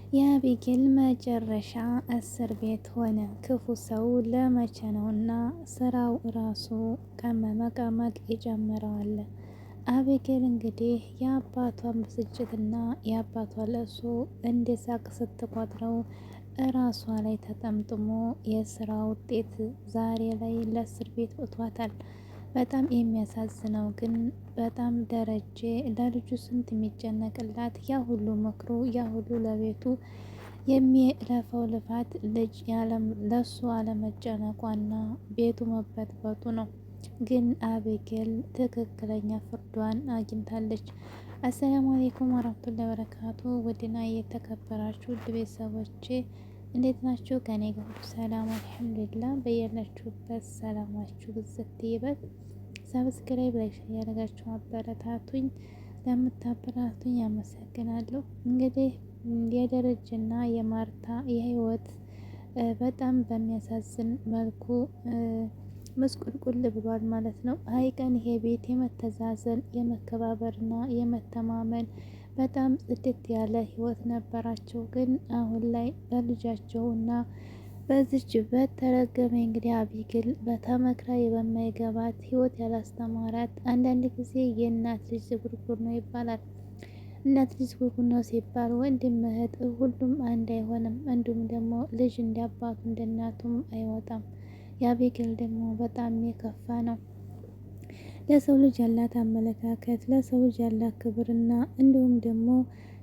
የአቢጌል መጨረሻ እስር ቤት ሆነ። ክፉ ሰው ለመቼ ነውና ስራው ራሱ ከመመቀመቅ ይጨምረዋል። አቢጌል እንግዲህ የአባቷን ብስጭትና የአባቷ ለቅሶ እንደ ሳቅ ስትቆጥረው እራሷ ላይ ተጠምጥሞ የስራ ውጤት ዛሬ ላይ ለእስር ቤት ወጥቷታል። በጣም የሚያሳዝነው ግን በጣም ደረጀ ለልጁ ስንት የሚጨነቅላት ያ ሁሉ ምክሩ ያ ሁሉ ለቤቱ የሚለፈው ልፋት ልጅ ለሱ አለመጨነቋና ቤቱ መበጥበጡ ነው። ግን አቢጌል ትክክለኛ ፍርዷን አግኝታለች። አሰላሙ አሌይኩም ወረህመቱላሂ ወበረካቱ። ውድና የተከበራችሁ ውድ ቤተሰቦቼ እንዴት ናችሁ? ከኔ ጋር ሁሉ ሰላም አልሐምዱሊላህ። በያላችሁበት ሰላማችሁ ብዝት ይበል። ሰብስክራይብ ላይክ ያደረጋችሁ አበረታቱኝ። ለምታበረታቱኝ አመሰግናለሁ። እንግዲህ የደረጀና የማርታ የህይወት በጣም በሚያሳዝን መልኩ ምስቁልቁል ብሏል ማለት ነው። ሀይቀን ይሄ ቤት የመተዛዘን የመከባበርና የመተማመን በጣም ጽድት ያለ ህይወት ነበራቸው። ግን አሁን ላይ በልጃቸውና በዚች በተረገመ እንግዲህ አቢጌል በተመክራ በማይገባት ህይወት ያላስተማራት አንዳንድ ጊዜ የእናት ልጅ ዝጉርጉር ነው ይባላል። እናት ልጅ ዝጉርጉር ነው ሲባል ወንድም እህት ሁሉም አንድ አይሆንም። እንዲሁም ደግሞ ልጅ እንደ አባቱ እንደ እናቱም አይወጣም። የአቢጌል ደግሞ በጣም የከፋ ነው። ለሰው ልጅ ያላት አመለካከት ለሰው ልጅ ያላት ክብርና እንዲሁም ደግሞ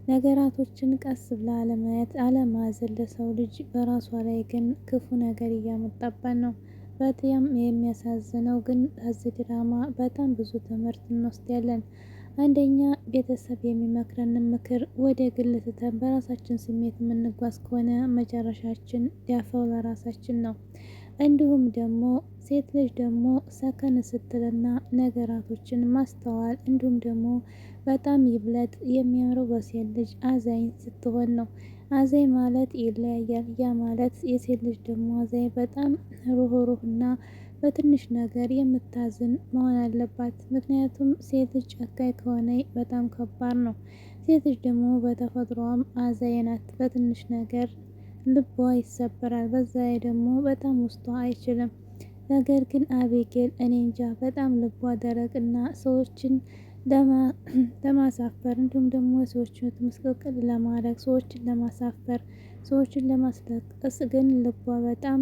ነገራቶችን ቀስ ብላ አለማየት አለማዘን ለሰው ልጅ በራሷ ላይ ግን ክፉ ነገር እያመጣባት ነው። በጣም የሚያሳዝነው ግን ከዚህ ድራማ በጣም ብዙ ትምህርት እንወስዳለን። አንደኛ ቤተሰብ የሚመክረንን ምክር ወደ ግል ትተን በራሳችን ስሜት የምንጓዝ ከሆነ መጨረሻችን ዳፋው ለራሳችን ነው። እንዲሁም ደግሞ ሴት ልጅ ደግሞ ሰከን ስትልና ነገራቶችን ማስተዋል እንዲሁም ደግሞ በጣም ይብለጥ የሚያምረው በሴት ልጅ አዛኝ ስትሆን ነው። አዛኝ ማለት ይለያያል። ያ ማለት የሴት ልጅ ደግሞ አዛኝ በጣም ሩህሩህና በትንሽ ነገር የምታዝን መሆን አለባት። ምክንያቱም ሴት ልጅ ጨካኝ ከሆነ በጣም ከባድ ነው። ሴት ልጅ ደግሞ በተፈጥሮዋም አዛኝ ናት። በትንሽ ነገር ልቧ ይሰበራል። በዛ ላይ ደግሞ በጣም ውስጧ አይችልም። ነገር ግን አቢጌል እኔ እንጃ በጣም ልቧ ደረቅና ሰዎችን ለማሳፈር እንዲሁም ደግሞ ሰዎችን ምስቅልቅል ለማድረግ ሰዎችን ለማሳፈር ሰዎችን ለማስለቀስ ግን ልቧ በጣም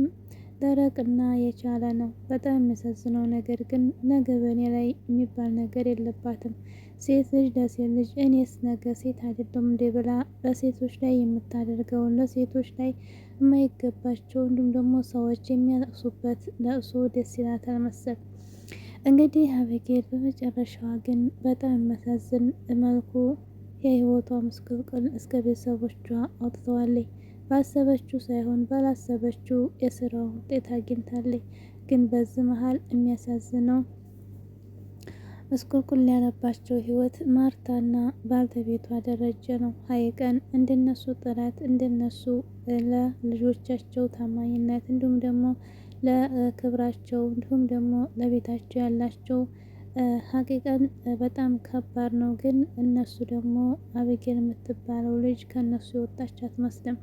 ደረቅና የቻለ ነው። በጣም የሚያሳዝነው ነገር ግን ነገ በእኔ ላይ የሚባል ነገር የለባትም። ሴት ልጅ ለሴት ልጅ እኔስ ነገ ሴት አይደለም እንዴ ብላ በሴቶች ላይ የምታደርገውን ለሴቶች ላይ የማይገባቸው እንዲሁም ደግሞ ሰዎች የሚያለቅሱበት ለእሱ ደስ ይላታል መሰል። እንግዲህ አቢጌል በመጨረሻዋ ግን በጣም የሚያሳዝን መልኩ የህይወቷ ምስቅልቅል እስከ ቤተሰቦቿ አውጥተዋለች። ባሰበችው ሳይሆን ባላሰበችው የስራ ውጤት አግኝታለች። ግን በዚህ መሀል የሚያሳዝነው ምስቅልቅል ያለባቸው ህይወት ማርታና ባልተቤቷ ደረጀ ነው። ሀይቀን እንደነሱ ጥረት እንደነሱ ለልጆቻቸው ታማኝነት እንዲሁም ደግሞ ለክብራቸው እንዲሁም ደግሞ ለቤታቸው ያላቸው ሀቂቀን በጣም ከባድ ነው። ግን እነሱ ደግሞ አቢጌል የምትባለው ልጅ ከእነሱ የወጣች አትመስልም።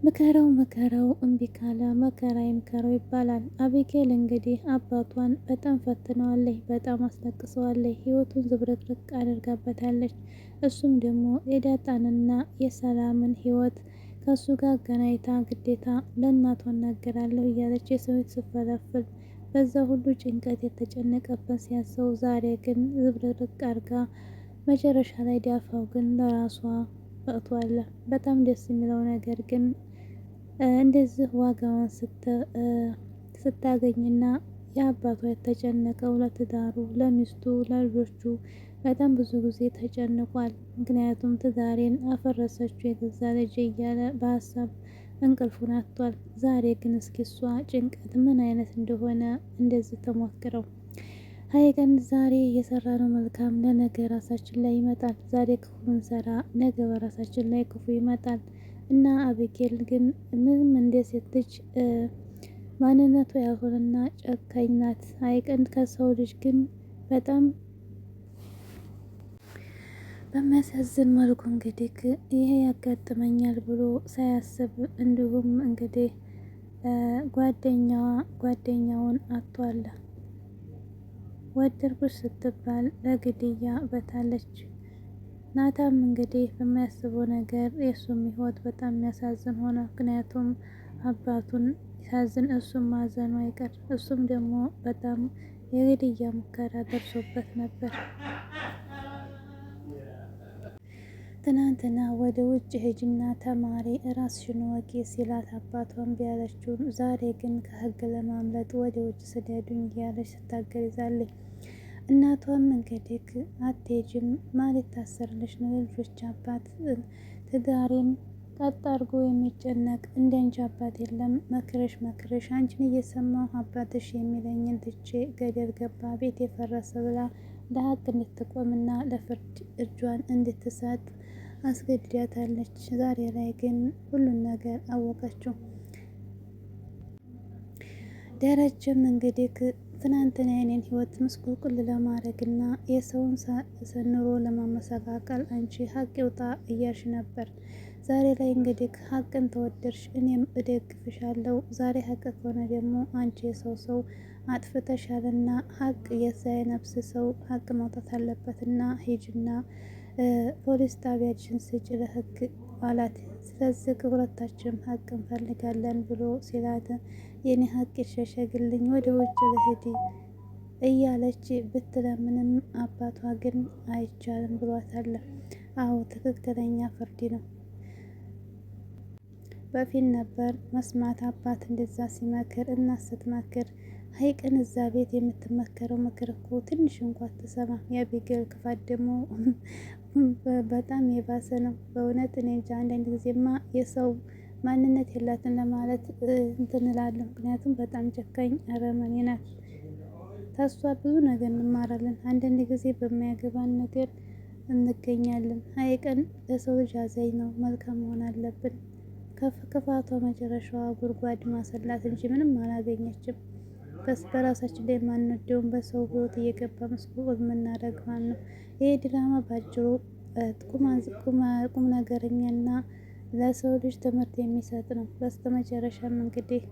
ምከረው ምከረው እምቢ ካለ መከራ ይምከረው ይባላል። አቢጌል እንግዲህ አባቷን በጣም ፈትነዋለች፣ በጣም አስለቅሰዋለች፣ ህይወቱን ዝብርቅርቅ አድርጋበታለች። እሱም ደግሞ የዳጣንና የሰላምን ህይወት ከእሱ ጋር አገናኝታ ግዴታ ለእናቷ እናገራለሁ እያለች የሰዎች ስፈለፍል በዛ ሁሉ ጭንቀት የተጨነቀበት ሲያሰው ዛሬ ግን ዝብርቅርቅ አድርጋ መጨረሻ ላይ ዳፋው ግን ለራሷ በቅቷል። በጣም ደስ የሚለው ነገር ግን እንደዚህ ዋጋዋን ስታገኝና የአባቷ የተጨነቀው ለትዳሩ ለሚስቱ ለልጆቹ በጣም ብዙ ጊዜ ተጨንቋል። ምክንያቱም ትዳሬን አፈረሰችው የገዛ ልጅ እያለ በሀሳብ እንቅልፉን አጥቷል። ዛሬ ግን እስኪ እሷ ጭንቀት ምን አይነት እንደሆነ እንደዚህ ተሞክረው ሀይቀን ዛሬ የሰራነው መልካም ለነገ ራሳችን ላይ ይመጣል። ዛሬ ክፉ ብንሰራ ነገ በራሳችን ላይ ክፉ ይመጣል። እና አቢጌል ግን ምንም እንደ ሴት ልጅ ማንነቷ ያልሆነና ጨካኝ ናት። ሀይቀን ከሰው ልጅ ግን በጣም በሚያሳዝን መልኩ እንግዲህ ይሄ ያጋጥመኛል ብሎ ሳያስብ እንዲሁም እንግዲህ ጓደኛውን አጥቷል። ወደድኩሽ ስትባል ለግድያ በታለች። ናታም እንግዲህ በሚያስበው ነገር የእሱም ህይወት በጣም የሚያሳዝን ሆነ። ምክንያቱም አባቱን ሲያዝን እሱም ማዘኑ አይቀር። እሱም ደግሞ በጣም የግድያ ሙከራ ደርሶበት ነበር። ትናንትና ወደ ውጭ ሂጂና ተማሪ ራስሽን ወቂ ሲላት አባቷን ቢያለችውም ዛሬ ግን ከህግ ለማምለጥ ወደ ውጭ ስደዱኝ እያለች ስታገል ይዛለች። እናቷም እንግዲህ አትሄጂም ማለት ታሰርልሽ ነው የልጆች አባት ትዳሬን ቀጥ አድርጎ የሚጨነቅ እንዳንቺ አባት የለም። መክረሽ አንቺን እየሰማሁ አባትሽ የሚለኝን ትቼ ገደል ገባ ቤት የፈረሰ ብላ ለሀቅ እንድትቆምና ለፍርድ እጇን እንድትሰጥ አስገድዳታለች። ዛሬ ላይ ግን ሁሉን ነገር አወቀችው። ደረጀም እንግዲህ ትናንትና የኔን ህይወት ምስቁልቁል ለማድረግና የሰውን ኑሮ ለማመሰቃቀል አንቺ ሀቅ ይውጣ እያልሽ ነበር። ዛሬ ላይ እንግዲህ ሀቅን ተወደድሽ፣ እኔም እደግፍሻለሁ። ዛሬ ሀቅ ከሆነ ደግሞ አንቺ የሰው አጥፍተሻልና ሀቅ የዛ የነፍስ ሰው ሀቅ መውጣት አለበትና ሂጂና ፖሊስ ጣቢያችን ስጭ ለህግ አላት። ስለዚህ ሁለታችንም ሀቅ እንፈልጋለን ብሎ ሲላት የኔ ሀቅ ይሸሸግልኝ ወደ ውጭ ልሂድ እያለች ብትለምንም አባቷ ግን አይቻልም ብሏታል። አዎ ትክክለኛ ፍርድ ነው። በፊት ነበር መስማት አባት እንደዛ ሲመክር እናት ስትመክር ሀይቅን እዛ ቤት የምትመከረው ምክር እኮ ትንሽ እንኳን ትሰማ። የአቢጌል ክፋት ደግሞ በጣም የባሰ ነው። በእውነት እኔ እንጃ አንዳንድ ጊዜማ የሰው ማንነት የላትን ለማለት እንትን እላለሁ። ምክንያቱም በጣም ጨካኝ አረመኔ ናት። ተሷ ብዙ ነገር እንማራለን። አንዳንድ ጊዜ በማያገባን ነገር እንገኛለን። ሀይቅን ለሰው ልጅ አዛኝ ነው። መልካም መሆን አለብን። ክፋቷ መጨረሻዋ ጉድጓድ ማሰላት እንጂ ምንም አላገኘችም። በራሳችን ላይ የማንወደውን በሰው ህይወት እየገባ መስኮት የምናደርግ ማን ነው? ይሄ ድራማ ባጭሩ ቁም ነገረኛና ለሰው ልጅ ትምህርት የሚሰጥ ነው። በስተመጨረሻም እንግዲህ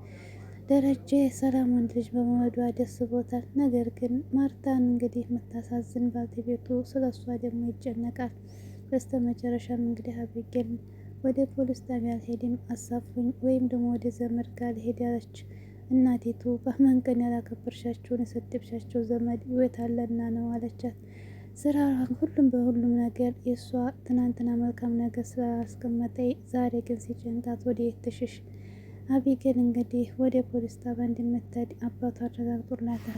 ደረጀ ሰላም ወንድ ልጅ በመውለዷ ደስ ብሎታል። ነገር ግን ማርታን እንግዲህ የምታሳዝን ባለቤቱ ስለሷ ደግሞ ይጨነቃል። በስተመጨረሻም እንግዲህ አቢጌል ወደ ፖሊስ ጣቢያ አልሄድም አሳፉኝ ወይም ደግሞ ወደ ዘመድ ጋር ልሄድ ያለች እናቲቱ በማን ቀን ያላከበርሻቸውን የሰደብሻቸው ዘመድ ህይወት አለና ነው አለቻት። ስራ ሁሉም በሁሉም ነገር የእሷ ትናንትና መልካም ነገር ስላስቀመጠኝ ዛሬ ግን ሲጨንቃት ወደ የት ትሽሽ? አቢጌል እንግዲህ ወደ ፖሊስ ጣቢያ እንድትሄድ አባቷ አረጋግጦላታል።